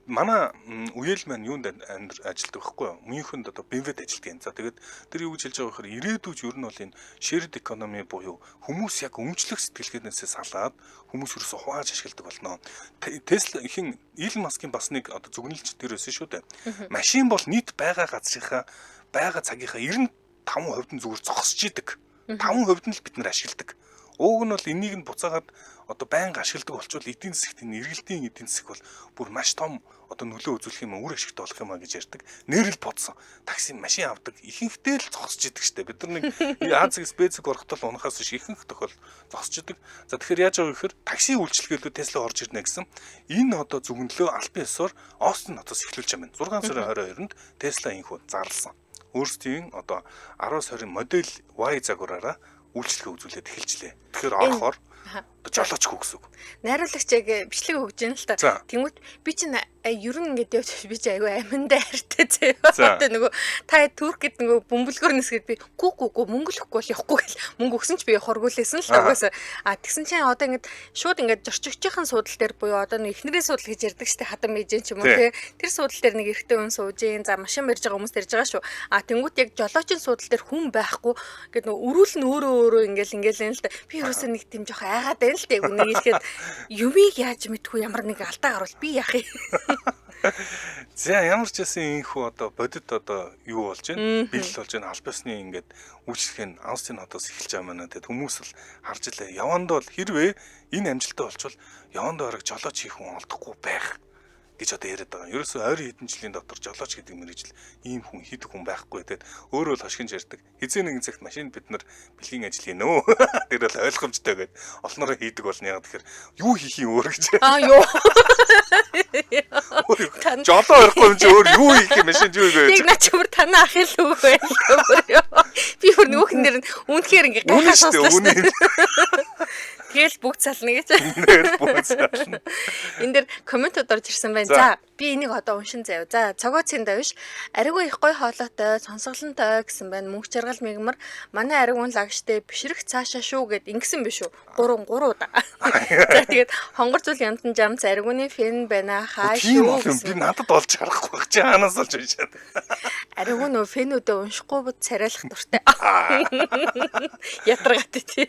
манай үеэл маань юунд ажилладаг вэ? Мюнхенд одоо BMW-д ажилладаг. За тэгээд тэр юу гэж хэлж байгаа вэ? Ирээдүйд ер нь бол энэ shared economy буюу хүмүүс яг өмчлөх сэтгэлгээнээсээ салаад хүмүүс ерөөсө хувааж ашигладаг болно. Tesla ихэнх Elon Musk-ийн бас нэг одоо зүгнэлч дээрээс шүү дээ. Машин бол нийт байгаа газрынхаа байгаа цагийнхаа 95% нь зүгээр зогсож идэг. 5% нь л бид нар ашигладаг. Ууг нь бол энийг нь буцаагаад одоо байнга ашигладаг болчвол эдийн засгийн эргэлтийн эдийн засаг бол бүр маш том одоо нөлөө үзүүлэх юм үр ашигтай болох юм а гэж ярьдаг. Нэрэл бодсон. Такси машин авдаг ихэнхдээ л зогсож идэг штэ. Бид нар нэг Азиас бэцэг орохтол унахаас биш ихэнх тохиол зогсож идэг. За тэгэхээр яаж байгаа вэ гэхээр такси үйлчилгээлүүд Tesla орж ирнэ гэсэн энэ одоо зүгнэлөө албан ёсоор Остин хотоос эхлүүлж байгаа юм. 6 сарын 22-нд Tesla инхүү зарласан. Өөрсдийн одоо 10-20 модель Y загвараараа үйлчлэгээ үзүүлээд эхэлжлээ. Тэгэхээр орохоор жолоочгүй гэсэн үг.
Найруулагч яг бичлэг өгж байна л та. Тэнгүүт би чинь ер нь ингээд явж би чи айгүй аминдаа хайртай заяа. Одоо нөгөө та Туркид нөгөө бөмбөлгөр нэсгээд би гүү мөнгө лөхгүй бол явахгүй гэл мөнгө өгсөн ч би хоргуулсан л угаасаа. Тэгсэн чинь одоо ингээд шууд ингээд зорчигчийн судал дээр буюу одоо нэг эхнэрийн судал гэж ярьдаг штэ хатан мэйжэн ч юм уу тий. Тэр судал дээр нэг эрэгтэй хүн сууж ийн за машин барьж байгаа хүмүүс тарьж байгаа шүү. Тэнгүүт яг жолоочийн судал дээр хүн байхгүй ингээд нөгөө өрүүл нь өөрөө ингээл л та. Би ерөөсөө нэг тийм жоох айгаад байна л дээ. Үнийг хэлэхэд юмыг яаж мэдгүй ямар нэг алдаа гарвал би яах юм.
За ямар ч гэсэн ийхүү одоо бодит одоо юу болж байна? Бэлэл болж байна. Албасны ингээд үйлчлэх нь Аустин хотоос эхэлж байгаа маа. Тэгэд хүмүүс л харж илээ. Яванд бол хэрвээ энэ амжилттай болчвол яванд орог жолооч хийх хүн олдохгүй байх гэж одоо яриад байгаа. Ерөөсөө ойрын хэдэн жилийн дотор жолооч гэдэг мэргэжил ийм хүн хийдэг хүн байхгүй. Тэгэд өөрөө л хошгинж ярьдаг. Хизээ нэгэн цагт машин бид нар бэлгийн ажил хийнэ. Тэр бол ойлгомжтой гэд олноороо хийдэг болно. Яг тэгэхээр юу хийх юм өөр гэж.
Юу.
Жолоо орохгүй юм чи өөр юу хийх юм машин юу гэж.
Тэг начмар танаа ах л үг байна. Би бүр нөгөөхөн дээр нь үнэхээр ингээ гайхаж сонслоо. Тэгэл бүгд сална гэж. Энд дэр комментод орж ирсэн байна. За би энийг одоо уншин заяа. За цогооцын давш ариггүй их гой хоолойтой сонсголонтой гэсэн байна. Мөнх жаргал мигмар манай аригуун лагштэй бишрэх цаашаа шүү гэд ингэсэн биш үү? 3 удаа. За тэгээд хонгор зүйл янтан жамц аригууны фэн байна хаа шүү.
Би надад олж харахгүй чи хаанаас олж уншаад.
Аригуу нөө фэнүүдээ уншихгүй бод царайлах дуртай. Ядаргатай тий.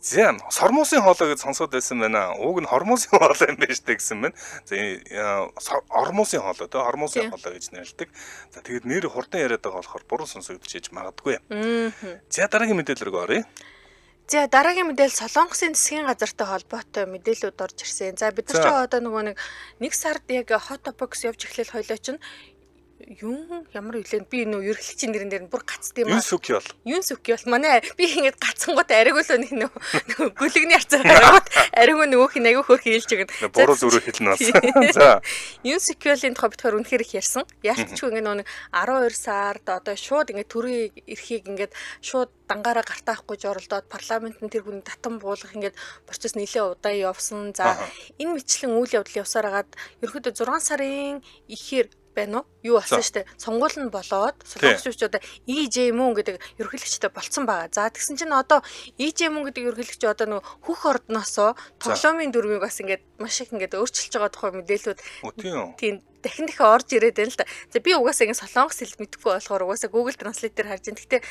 За сормуусын хоолой гэж сонсоод байсан байна. Уг нь хормуусын хоолой юм байна штэ гэсэн байна. За ормуусын хоолой тэ хормуусын хоолой гэж нэрлэдэг. За тэгээд нэр хурдан яриад байгаа болохоор буруу сонсогдож иж магадгүй. За дараагийн мэдээлэл рүү оръё.
За дараагийн мэдээлэл Солонгосын засгийн газартай холбоотой мэдээлэлүүд орж ирсэн. За бид нар ч одоо нөгөө нэг сард яг hot topics явж эхлээл хойлоо чинь ямар үлэн би нөө ерхлэгчийн нэрэн дээр бүр гацд юм аа. Юнсүки бол манай би ингэж гацсангууд аригуулаа нөгөө гүлэгний харцаа аригуу нөгөөх нь аягүй хөөх хэлж байгаа.
Буруу зүрх хэлнэ бас. За
Юнсүкиолын тухай битгаар үнэхээр их ярьсан. Яалтчгүй ингэ нөгөө 12 сард одоо шууд ингэ төрийн эрхийг ингэ шууд дангаараа гартаахгүй жоролдоод парламентын тэр хүний татан буулгах ингэ процесс нэлээд удаан явсан. За энэ мэтлэн үйл явдал явсаар хагаад ерөнхийдөө 6 сарын ихээр байна уу? Юу болсон штэ. Сонгуул нь болоод солонгосчууд одоо EJ мөн гэдэг ерөнхийлөгчтэй болцсон байгаа. За тэгсэн чинь одоо EJ мөн гэдэг ерөнхийлөгч одоо нөгөө хөх ордноосоо тоглоомын дүрмийг бас ингээд маш их ингээд өөрчилж байгаа тухай мэдээлэлүүд тийм дахин орж ирээд байна л да. За би угаасаа ингээд солонгос хэл мэдэхгүй болохоор угаасаа Google Translate дээр харж байна. Гэхдээ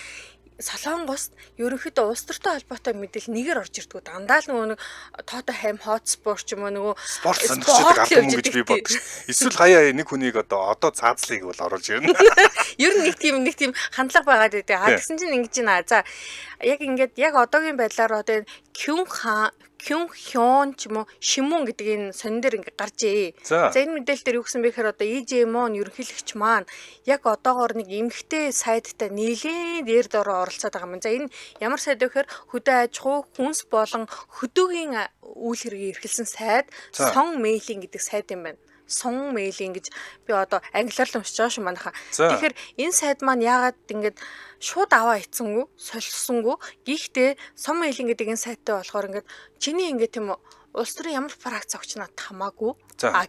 Солонгост ерөнхийдөө улс төртэй холбоотой мэдээлэл нэгээр орж ирдэг. Дандаа л нөгөө Tottenham Hotspur ч юм уу нөгөө
спорт сонирхчдаг албан хүн гэж би боддог. Эсвэл хаяа нэг хүнийг одоо цаазлыг бол оруулж ирнэ.
Ер нь нэг тийм хандлага байгаад байдаг. Тэгсэн чинь ингэж байна. За яг ингээд яг одоогийн байдлаар одоо Кюн Хён ч юм уу Шимүн гэдэг энэ сонин дээр ингээд гарчээ. За энэ мэдээлэл дээр юу гэсэн бэ гэхээр одоо EJ-мон ерөнхийлөгч маань яг одоогоор нэг эмгтэй сайдтай нийлэн дээр дороо оролцоод байгаа юм. За энэ ямар сайд вэ гэхээр хөдөө аж ахуй, хүнс болон хөдөөгийн үйл хэргийг эрхэлсэн сайд Сон Мэйлийн гэдэг сайд юм байна. Сон Мэйлийн гэж би одоо англиар л уншиж байгаа шүү манайха. Тэгэхээр энэ сайд маань яагаад ингээд шууд аваа ицсэнгүй, солилсонгүй. Гэхдээ Сон Мэйлийн гэдэг энэ сайттай болохоор ингээд чиний ингээд тийм улс төрийн ямар фракц огч надад хамаагүй.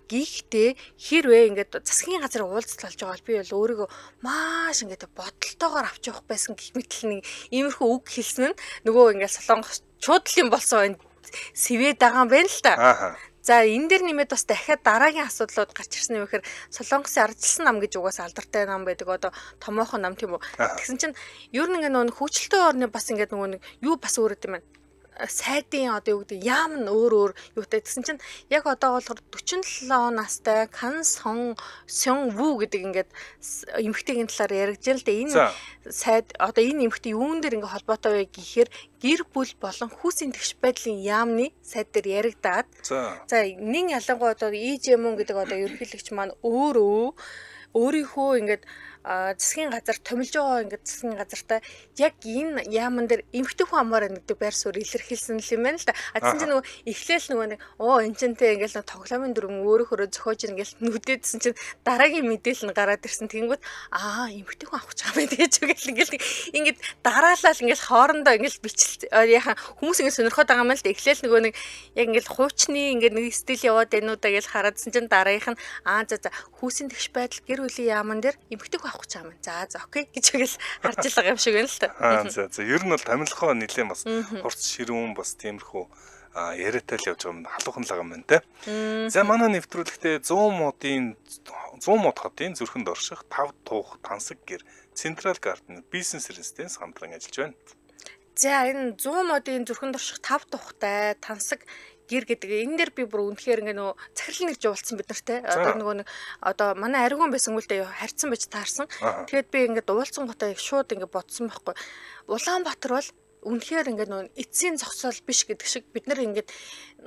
Гэхдээ хэрвээ ингээд засгийн газрын уулзалт болж байгаа бол би бол өөрийгөө маш ингээд бодолтойгоор авч явах байсан гэх мэтэл нэг иймэрхүү үг хэлсэн нь нөгөө ингээд солонгосчууд л юм болсон сэвэд байгаа юм байна л та. За энэ дээр нэмээд бас дахиад дараагийн асуудлууд гарч ирсэн юм гэхээр Солонгосын ардчилсан нам гэж угаасаа алдартай нам байдаг одоо томоохон нам тийм үү. Тэгсэн чинь ер нь нөгөө хөгжилтэй орны бас ингээд нөгөө нэг юу бас өөрөд юм байна. Сайдын одоо юу гэдэг яам нь өөр юутай гэсэн чинь яг одоо болохоор 47 настай Кан Сон Ву гэдэг ингээд эмэгтэйгийн талаар яригдж л дээ. Энэ сайд одоо энэ эмэгтэй юун дээр ингээд холбоотой вэ гэхээр гэр бүл болон хүүсийн тэгш байдлын яамны сайд дээр яригдаад за нэг ялангуяа одоо EJ мөн гэдэг одоо ерөнхийлөгч маань өөрийнхөө ингээд засгийн газар томилж байгаа ингээд засгийн газартаа яг энэ яаман дээр эмхтэй хүн амаар нэгдэг байр суурь илэрхийлсэн юм байна л да. Тэгсэн чинь нөгөө эхлээл нөгөө нэг энчэнтэй ингээд тоглоомын дүрм өөрөөрөө зохиож ингээд нүдэдсэн чинь дараагийн мэдээлэл нь гараад ирсэн. Тэнгүүт эмхтэй хүн авах гэж байгаа байх гэж ингээд дараалал ингээд хоорондоо ингээд бичлээ яхан хүмүүс ингээд сонирхоод байгаа юм л да. Эхлээл нөгөө нэг яг ингээд хуучны ингээд нэг стил яваад байна уу да гэж хараадсэн чинь дараагийнх нь за хүүсийн тэгш байдал гэр бүлийн яаман дээр эмхтэй хүн авах гэж байгаа юм. За окей гэж хэлж харж л байгаа юм шиг байна л та.
За ер нь бол томилхоо нэлээд бас хурц ширүүн бас тиймэрхүү яриатай л явж байгаа юм халуухан л байгаа юм байна те. За манай нэвтрүүлэгтээ 100 мод хотын зүрхэнд орших 5 тух тансаг гэр Central Garden Business Residence хамтран ажиллаж байна.
За энэ 100 модын зүрхэнд орших 5 тухтай тансаг гэр гэдэг энэ дээр би бүр үнэхээр ингээ нөгөө захирлын нэр жуулсан бид нартэй одоо нөгөө нэг одоо манай аригуун байсан үлдээ харьцсан байж таарсан. Тэгэхэд би ингээ уулзсан готоо шууд ингээ бодсон байхгүй. Улаанбаатар бол үнэхээр ингээ нөгөө эцсийн зогсоол биш гэдэг шиг бид нар ингээ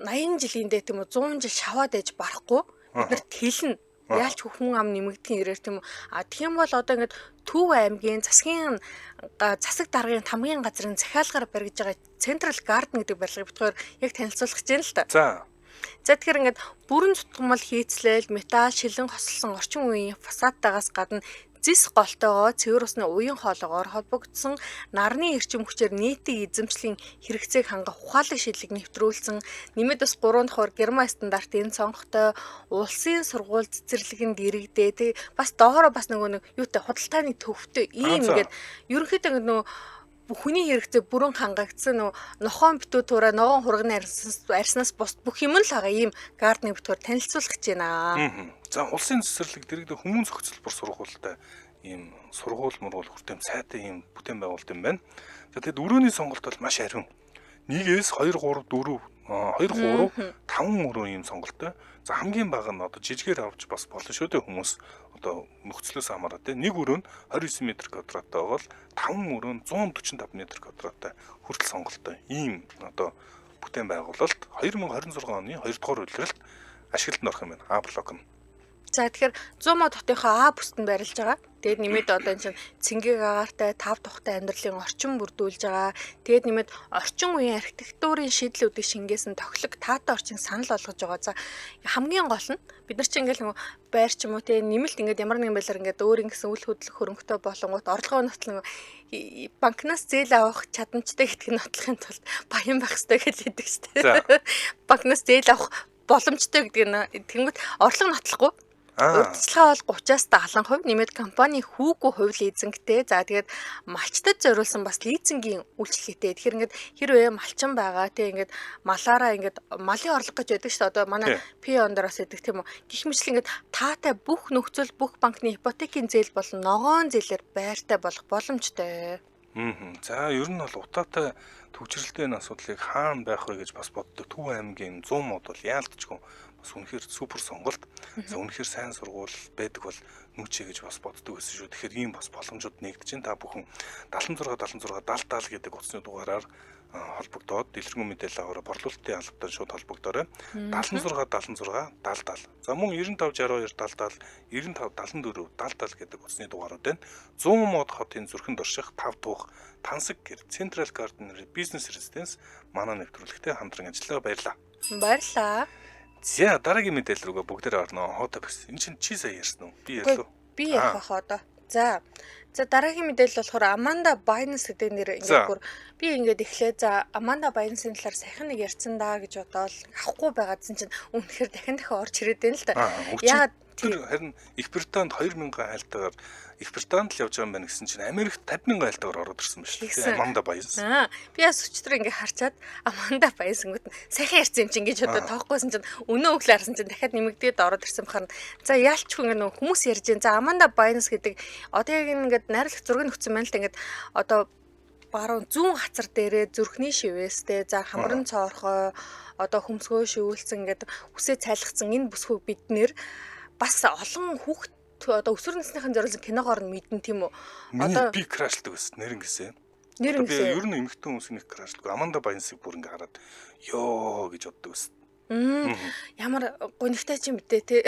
80 жилиндээ тийм үү 100 жил шаваад ээж барахгүй бид нар тэлнэ. Яалч хүн ам нэмэгдэх ирээр тийм үү. Тийм бол одоо ингээд Төв аймгийн засаг даргын тамгийн газрын захиалгаар баригдж байгаа Central Garden гэдэг барилгыг битгаар яг танилцуулах гэж байна л да. За тэгэхээр ингээд бүрэн зутгамал хийцлээл металл шилэн хослсон орчин үеийн фасадтаагаас гадна зис голтойгоо цэвэр усны уян хоолоогоор холбогдсон нарны эрчим хүчээр нийтийн эзэмшлийн хэрэгцээг хангах ухаалаг шийдлийг нэвтрүүлсэн нэмээд бас 3 дахь Герман стандартын цонхтой улсын сургууль цэцэрлэгэнд иргэдээ бас доороо бас нөгөө юутай худалдааны төвхтэй ийм ингээд ерөнхийдөө нөгөө хүний хэрэгцээ бүрэн хангагдсан нохоон битүүтураа ногоон хурганы арснаас бус бүх юм л байгаа ийм гардны битүүр танилцуулах гэж байна.
За улсын цэцэрлэг дэрэгдээ хүмүүн зохицолбор сургуультай ийм сургууль мургуул хүртэм сайтай ийм бүтээн байгуулалт юм байна. За тэгэд өрөөний сонголт бол маш ариун. 1-ээс 2 3 4 2 3 5 мөрөө ийм сонголттой. За хамгийн бага нь одоо жижигээр авч бас болно шүү дээ хүмүүс. Одоо нөхцлөөс хамаарат те 1 өрөө нь 29 м2 бол 5 өрөө нь 145 м2 хүртэл сонголттой. Ийм одоо бүтээн байгуулалт 2026 оны 2 дугаар улиралд ашиглалтанд орох юм байна. А блок нь.
За тэгэхээр 100 мод хотынхоо А бүстэнд барилж байгаа. Тэгээд нэмээд одоо энэ чинь цэнгийг агаартай, тав тухтай амьдралын орчин бүрдүүлж байгаа. Тэгээд нэмээд орчин үеийн архитектурын шийдлүүдийг шингээсэн тоглог таатай орчин санал болгож байгаа. За хамгийн гол нь бид нар чинь ингээл нөгөө байр ч юм уу те нэмэлт ингээд ямар нэгэн байдлаар ингээд өөр ингэсэн үйл хөдлөх хөрөнгөтэй болонгууд орлогоо нотл нөгөө банкнаас зээл авах чадамжтай гэдгийг нотлохын тулд баян байх хэрэгтэй гэж хэлдэг шүү дээ. Банкнаас зээл авах боломжтой гэдгийг тэнгууд орлого нотлохгүй. Урьдчилгаа бол 30-аас 70% нэмээд компани хүүгүй хувь лизингтэй. За тэгээд малчтад зориулсан бас лизингийн үйлчлэгтэй. Тэгэхээр ингээд хэрвээ малчин байгаа тий ингээд малаараа ингээд малын орлого гэж байдаг шүү дээ. Одоо манай P-ондоос идэг тийм үү. Гэх мэтлэн ингээд таатай бүх нөхцөл бүх банкны ипотекийн зээл болон ногоон зээлээр байртай болох боломжтой.
За ер нь бол утаатай төвчрэлтэй энэ асуудлыг хаана байх вэ гэж бас боддог. Төв аймгийн 100 мод бол яалтчгүй бас үнэхээр супер сонголт. За үнэхээр сайн сургууль байдаг бол нүүчээ гэж бас боддог байсан шүү. Тэгэхээр ийм бас боломжууд нэгдэж байна. Та бүхэн 76 70 гэдэг утасны дугаараар холбогдоод дэлгэрэнгүй мэдээлэл аваараа борлуулалтын албатай шууд холбогдоорой. 76 70. За мөн 95 62 70 95 74 70 гэдэг утасны дугаарууд байна. 100 мод хотын зүрхэнд орших 5 тух Тансаг гэр Central Garden Business Residence манай нэвтрүүлэгтээ хамтран ажиллаа. Баярлалаа.
Баярлалаа.
За дараагийн мэдээлэл рүүгээ бүгдээр орно. Хоото бас. Энэ чинь чи сая ярьсан уу? Би ярьлаа.
Би ярих одоо. За дараагийн мэдээлэл болохоор Amanda Bynes гэдэг нэр ингээд бүр би ингээд эхлээ за Amanda Bynes-ийн талаар саяхан нэг ярьсан даа гэж бодоод авахгүй байгаадсэн чинь үнэхээр дахин орж ирээд байна л да. Яагаад
тэр харин Их Британд 2000 хайлтаар Их Британд л явж байгаа юм байна гэсэн чинь Америкт 50,000 хайлтаар ороод ирсэн байна шүү дээ. Amanda Bynes.
Би бас өчтөр ингээ харчаад Amanda Bynes-гүүд нь сайхан ярьсан юм чинь гэж одоо тоохгүй чинь өнөө өглөө харсан чинь дахиад нэмэгдээд ороод ирсэн бахаар за яалчгүй ингээ хүмүүс ярьж байна. За Amanda Bynes гэдэг одоо яг ингээд найруулах зураг нөхцөн байна л да ингээд одоо баруун зүүн хацар дээрээ зүрхний шивээстэй за хамран цоорхой одоо хөмсгөө шивүүлсэн ингээд үсээ цайлгцсан энэ бүсгүйг бид нэр бас олон хүүхд одоо өсвөр насныхын зориулсан киногоор нь мэдэн тийм үү.
Одоо би крашлдаг байсан нэр ингэсэн. Нэр ингэсэн. Ер нь эмэгтэй хүмүүсийн крашлдаг. Amanda Bynes-ыг бүр ингээ хараад ёо гэж боддог байсан.
Ямар гонигтай ч юм бэ те.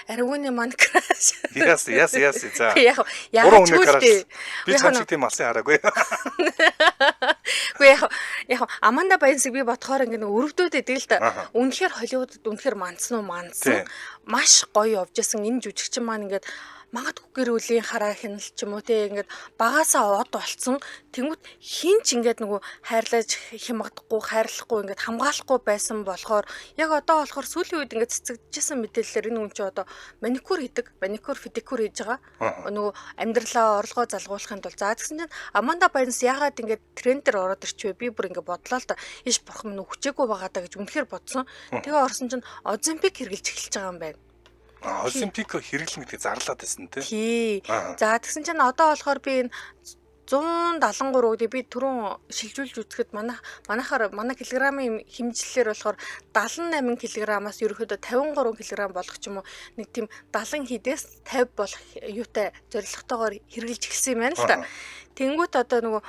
Аргууны ман краш.
Яс. За.
Яг үгүй.
Би цаашид тийм алсын хараагүй.
Үгүй яг Amanda Bynes-ыг би бодохоор ингээ өрөвдөөд идэг л да. Үнэхээр Холливуудад үнэхээр мандсан. Маш гоё явж исэн энэ жүжигчин маань ингээд магадгүй гэр бүлийн хараа хянал ч юм уу те ингээд багаасаа од болцсон тэнгүүт хин ч ингээд нөгөө хайрлаж хямгадахгүй хайрлахгүй ингээд хамгаалахгүй байсан болохоор яг одоо болохоор сүүлийн үед ингээд цэцэгдэжсэн мэдээлэлээр энэ хүн чи одоо маникюр хийдэг маникюр педикюр хийж байгаа нөгөө амьдралаа орлогоо залгуулахын тулд за тэгсэн чинь Amanda Bynes ягаад ингээд трендээр ороод ирчихвэ би бүр ингээд бодлоо л да иш бурхан минь хүчээгүй байгаа даа гэж үнэхээр бодсон тэгээ орсон чинь Ozempic хэрглэж эхэлж байгаа юм байна.
Ozempic хэрэглэн гэдгийг зарлаад байсан
тий. За тэгсэн чинь одоо болохоор би энэ 173 гэдэг би түрүүн шилжүүлж үзэхэд манай килограммын хэмжлэлээр болохоор 78 кг-аас ерөөхдөө 53 кг болох ч юм уу нэг тийм 70 хідээс 50 болох юутай зорилготойгоор хэрэгжилж эхэлсэн юм байна л да. Тэнгүүт одоо нөгөө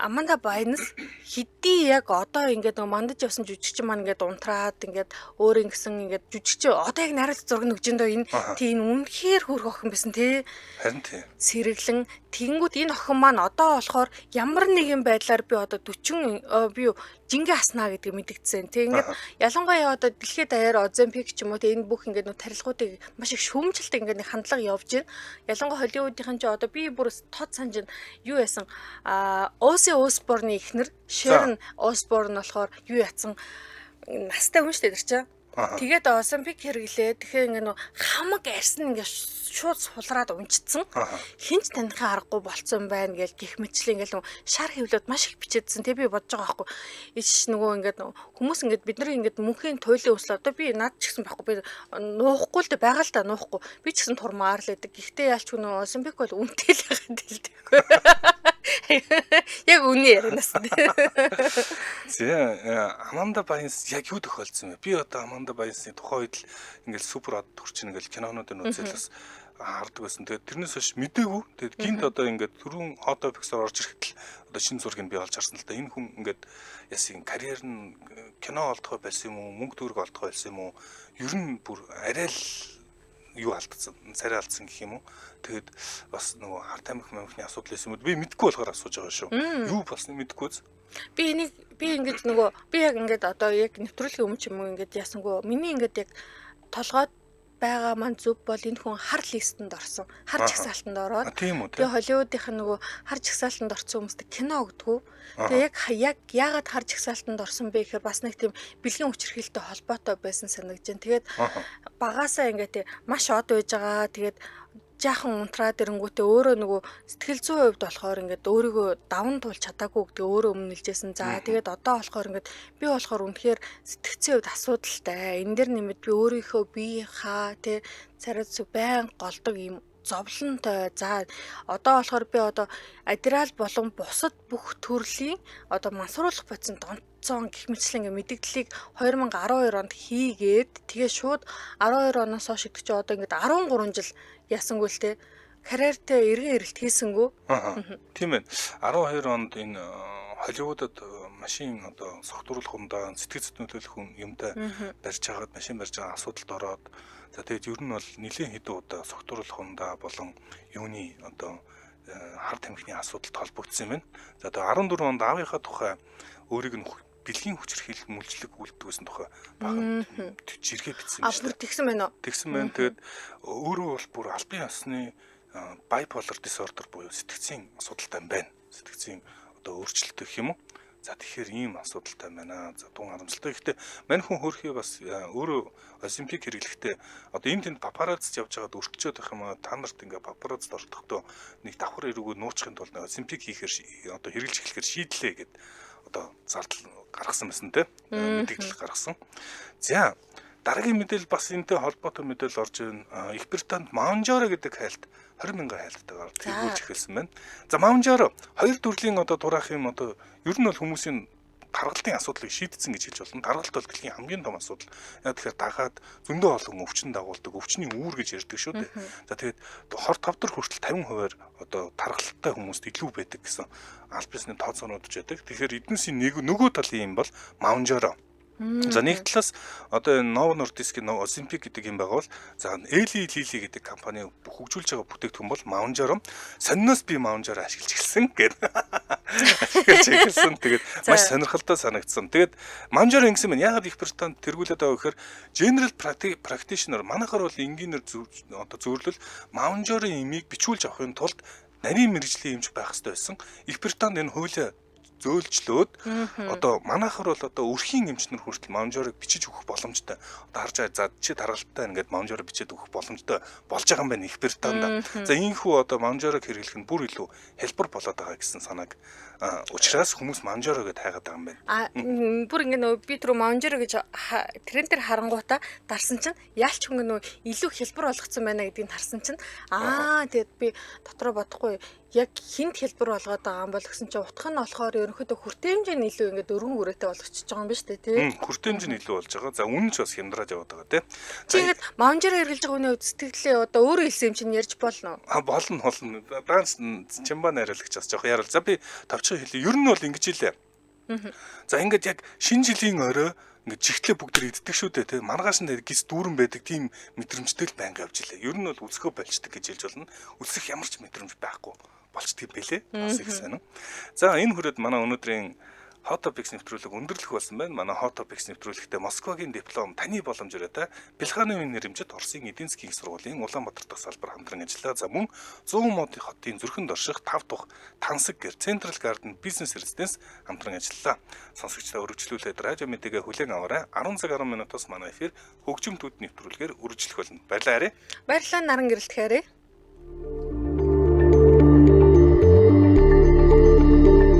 Amanda Bynes хэдий яг одоо ингээд нөгөө мандаж явсан жүжигчин маань ингээд унтраад ингээд өөр ингэсэн ингээд жүжигчин одоо яг найруулах зураг нөгжөндөө энэ тийм үнэхээр хөрх охин байсан тий.
Харин тий.
Сэргэлэн тэнгүүт энэ охин маань одоо болохоор ямар нэгэн байдлаар би одоо 40 би жингээ аснаа гэдгийг мэдгдсэн. Тэг ингээд ялангуяа одоо дэлхийд даяар Ozempic ч юм уу тэг энэ бүх ингээд нөө тарилгуудыг маш их шүүмжилтэй ингээд нэг хандлага явж байна. Ялангуяа Холливуудын ч одоо би бүр тод санаж юу яасан Ozzy Osbourne-ийн эхнэр Sharon Osbourne болохоор юу яатсан настай хүн шүү дээ тэр чинь. Тэгээд Ozempic хэрэглээ. Тэгэхээр ингээ нөө хамаг арьсан ингээ шууд сулраад унцсан. Хинч танихын аргагүй болцсон байна гэж гих мэтчлээ ингээл шар хөвлөд маш их бичээдсэн. Тэг би бодож байгаа байхгүй. Ич нөгөө ингээд хүмүүс ингээд бидний ингээд мөнхийн туйлын өсөл одоо би над ч гэсэн байхгүй. Би нуухгүй л дээ байгаа л да нуухгүй. Би ч гэсэн турмаар л байдаг. Гэхдээ яалч нөгөө Ozempic бол үнэтэй л байгаад хэлдэггүй. Яг үний ярианаас.
Аманда Байнс яг юу тохиолдсон бэ? Би одоо Аманда Байнсны тухайн үед л ингээл супер од төрчин ингээл кинонуудын үзэлээс хардаг байсан. Тэгээд тэрнээс хойш мэдээгүй. Тэгээд гинт одоо ингээд түрүүн Hot Topics-оор орж ирэхэд л одоо шинэ зургийг би олж харсан л да. Энэ хүн ингээд ясын карьер нь кино олдохой байсан юм уу? Мөнгө төгрөг олдохой байсан юм уу? Ер нь бүр арай л юу алдсан, царай алдсан гэх юм уу. Тэгээд бас нөгөө харт амих мамхны асуудал байсан юм. Би мэдэхгүй болохоор асууж байгаа шүү. Юу болсныг мэдэхгүй үз.
Би ингэж нөгөө би яг ингээд одоо яг нэвтрүүлгийн өмнө ч юм уу ингээд ясангүй миний ингээд яг толгойд байгаа маань зүг бол энэ хүн хар листэнд орсон. Хар жагсаалтанд ороод.
Тийм үү.
Тэгээ Холливуудынх нь нөгөө хар жагсаалтанд орсон хүмүүст кино өгдөг. Тэгээ яг яагаад хар жагсаалтанд орсон бэ гэхээр бас нэг тийм бэлгийн хүчирхийлэлтэй холбоотой байсан санагдаж байна. Тэгээд багаасаа ингээд маш од байж байгаа. Тэгээд жаахан унтраад ирэнгүүтээ өөрөө нөгөө сэтгэл зүйн хувьд болохоор ингээд өөрийгөө даван туулж чадаагүй гэдэг өөрөө өмнө нэлжсэн. За тэгээд одоо болохоор ингээд би болохоор үнэхээр сэтгцийн хувьд асуудалтай. Энэ дэр нэмэд би өөрийнхөө биеийнхаа тэ царай зүг байн голдог юм зовлонтой. За одоо болохоор би одоо адреналин болон бусад бүх төрлийн одоо мансууруулах процент онцон гэх мэтлэн мэдээллийг 2012 онд хийгээд тэгээ шууд 12 оноос хойш идэх чи одоо ингээд 13 жил ясангүй л те карьертэй эргэн эрэлт хийсэнгүү.
Тийм ээ. 12 онд энэ Холливуудад машин одоо согтууруулах ундаа сэтгэл зүйнөлөх юмтай барьж хагаад машин барьж байгаа асуудалд ороод за тэгээд ер нь бол нэлийн хэдэн удаа согтууруулах ундаа болон юуны одоо хар тамхины асуудалд холбогдсон юм байна. За тэгээд 14 онд аавынхаа тухай өөрийг нь бэлгийн хүчирхийлэл мүлжлэг үлддэг гэсэн тухай бахан жиргээ бичсэн юм
шүү дээ. Тэгсэн байна уу?
Тэгсэн байна. Тэгээд өөрөө бол бүр албан ёсны bipolar disorder буюу сэтгцийн асуудалтай юм байна. Сэтгцийн одоо өөрчлөлт гэх юм уу? За тэгэхээр ийм асуудалтай байна. За тун харамсалтай. Гэхдээ мань хүн хөрхий бас өөрөө олимпик хэрэглэхдээ одоо энэ тэнд папаразз явж байгаад өртчөөд байх юм аа. Та нарт ингээ папараззд ордохдоо нэг давхар эрүүгөө нууцхын тулд олимпик хийхээр одоо хэрэглэж эхлэхээр шийдлээ гэд одоо зардал гаргасан байсан те мэдээлэл гаргасан. За дараагийн мэдээлэл бас энэтэй холбоотой мэдээлэл орж ирнэ. Их Британд Маунжаро гэдэг хайлт 20,000 хайлттайгаар тэргүүлж эхэлсэн байна. За Маунжаро хоёр төрлийн одоо тураах юм одоо ер нь бол хүмүүсийн таргалтын асуудлыг шийдсэн гэж хэлж болно. Таргалт бол дэлхийн хамгийн том асуудал. Яг тэгэхээр дагаад зөндөө олон өвчин дагуулдаг, өвчний үүр гэж ярьдаг шүү дээ. За тэгээд 25 дахь хүртэл 50% одоо таргалттай хүмүүст илүү байдаг гэсэн аль бисны тооцоонууд байдаг. Тэгэхээр эднээсийн нөгөө талын юм бол Маунжаро. За нэг талаас одоо Novo Nordisk-ийн Ozempic гэдэг юм байгаа бол за Eli Lilly гэдэг компани хөгжүүлж байгаа бүтээгдэхүүн бол Mounjaro сонноос би Mounjaro ашиглаж эхэлсэн гэдэг. Тэгээд маш сонирхолтой санагдсан. Тэгээд Mounjaro ингэсэн байна. Яагаад Их Британд тэргүүлээд байгаа гэхээр general practitioner манайхаар бол энгийнээр одоо зөвлөл Mounjaro-ийн имийг бичүүлж авахын тулд нарийн мэргэжлийн эмч байх хэрэгтэй байсан. Их Британд энэ хуулиа зөөлжлөөд одоо манайхаар бол одоо өрхийн эмчнэр хүртэл Mounjaro-г бичиж өгөх боломжтой. Одоо харж байгаа за чи таргалттай ингээд Mounjaro бичиж өгөх боломжтой болж байгаа юм байна Их Британд. За ийхүү одоо Mounjaro-г хэрэглэх нь бүр илүү хэлбэр болоод байгаа гэсэн санааг учраас хүмүүс Mounjaro-г тайгаад байгаа юм байна.
Бүр ингээд нөө би түрүү Mounjaro гэж трендээр харангуйта дарсан чинь яалч хүн нөө илүү хэлбэр болгоцсон байна гэдгийг харсан чинь тэгээд би дотроо бодохгүй яг хинт хэлбэр болгоод байгаа юм бол гэсэн чинь утга нь болохоор ерөнхийдөө хүртээмжийн илүү ингээд өргөн үрээтэй болгочихж байгаа юм ба шүү дээ тий.
Хүртээмжийн илүү болж байгаа. За үнэн ч бас хямдраад яваад байгаа тий.
Чи ингээд Mounjaro хэрэглэж байгаа хүний хувьд сэтгэлээ одоо өөрөө хэлсэн юм чинь ярьж болно уу?
Болно. Данс чимба найруулагч бас жоох ярил. За би тавчхан хэлье. Ер нь бол ингэж хэлээ. За ингээд яг шинэ жилийн орой ингээд жигтлээ бүгд иддэг шүү дээ тий. Маргааш нь гис дүүрэн байдаг тийм мэдрэмжтэй л байнга явж илээ. Ер нь бол үлсгөө болчдөг гэж хэлж болно. Үлсэх ямар ч мэдрэмж байхгүй болчдөг бэлээ. Бас их сайн. За энэ хүрээд манай өнөөдрийн Hot Topics нэвтрүүлэг өндөрлөх болсон байна. Манай Hot Topics нэвтрүүлэгтээ Москвагийн диплом таны боломжтой Бэлхааны нэрэмжит Оросын эдийн засгийн их сургуулийн Улаанбаатар дахь салбар хамтран ажиллаа. За мөн 100 модын хотын зүрхэнд орших 5 дахь Тансаг гэр Central Garden Business Residence хамтран ажиллаа. Сонсогчдоо өргөжлүүлээд радио мэдээгээ хүлээн аваарай. 10 цаг 10 минутаас манай эфир хөгжимтүүд нэвтрүүлгээр үргэлжлэх болно. Баярлалаа.
Баярлалаа наран гэрэлт хэрэг.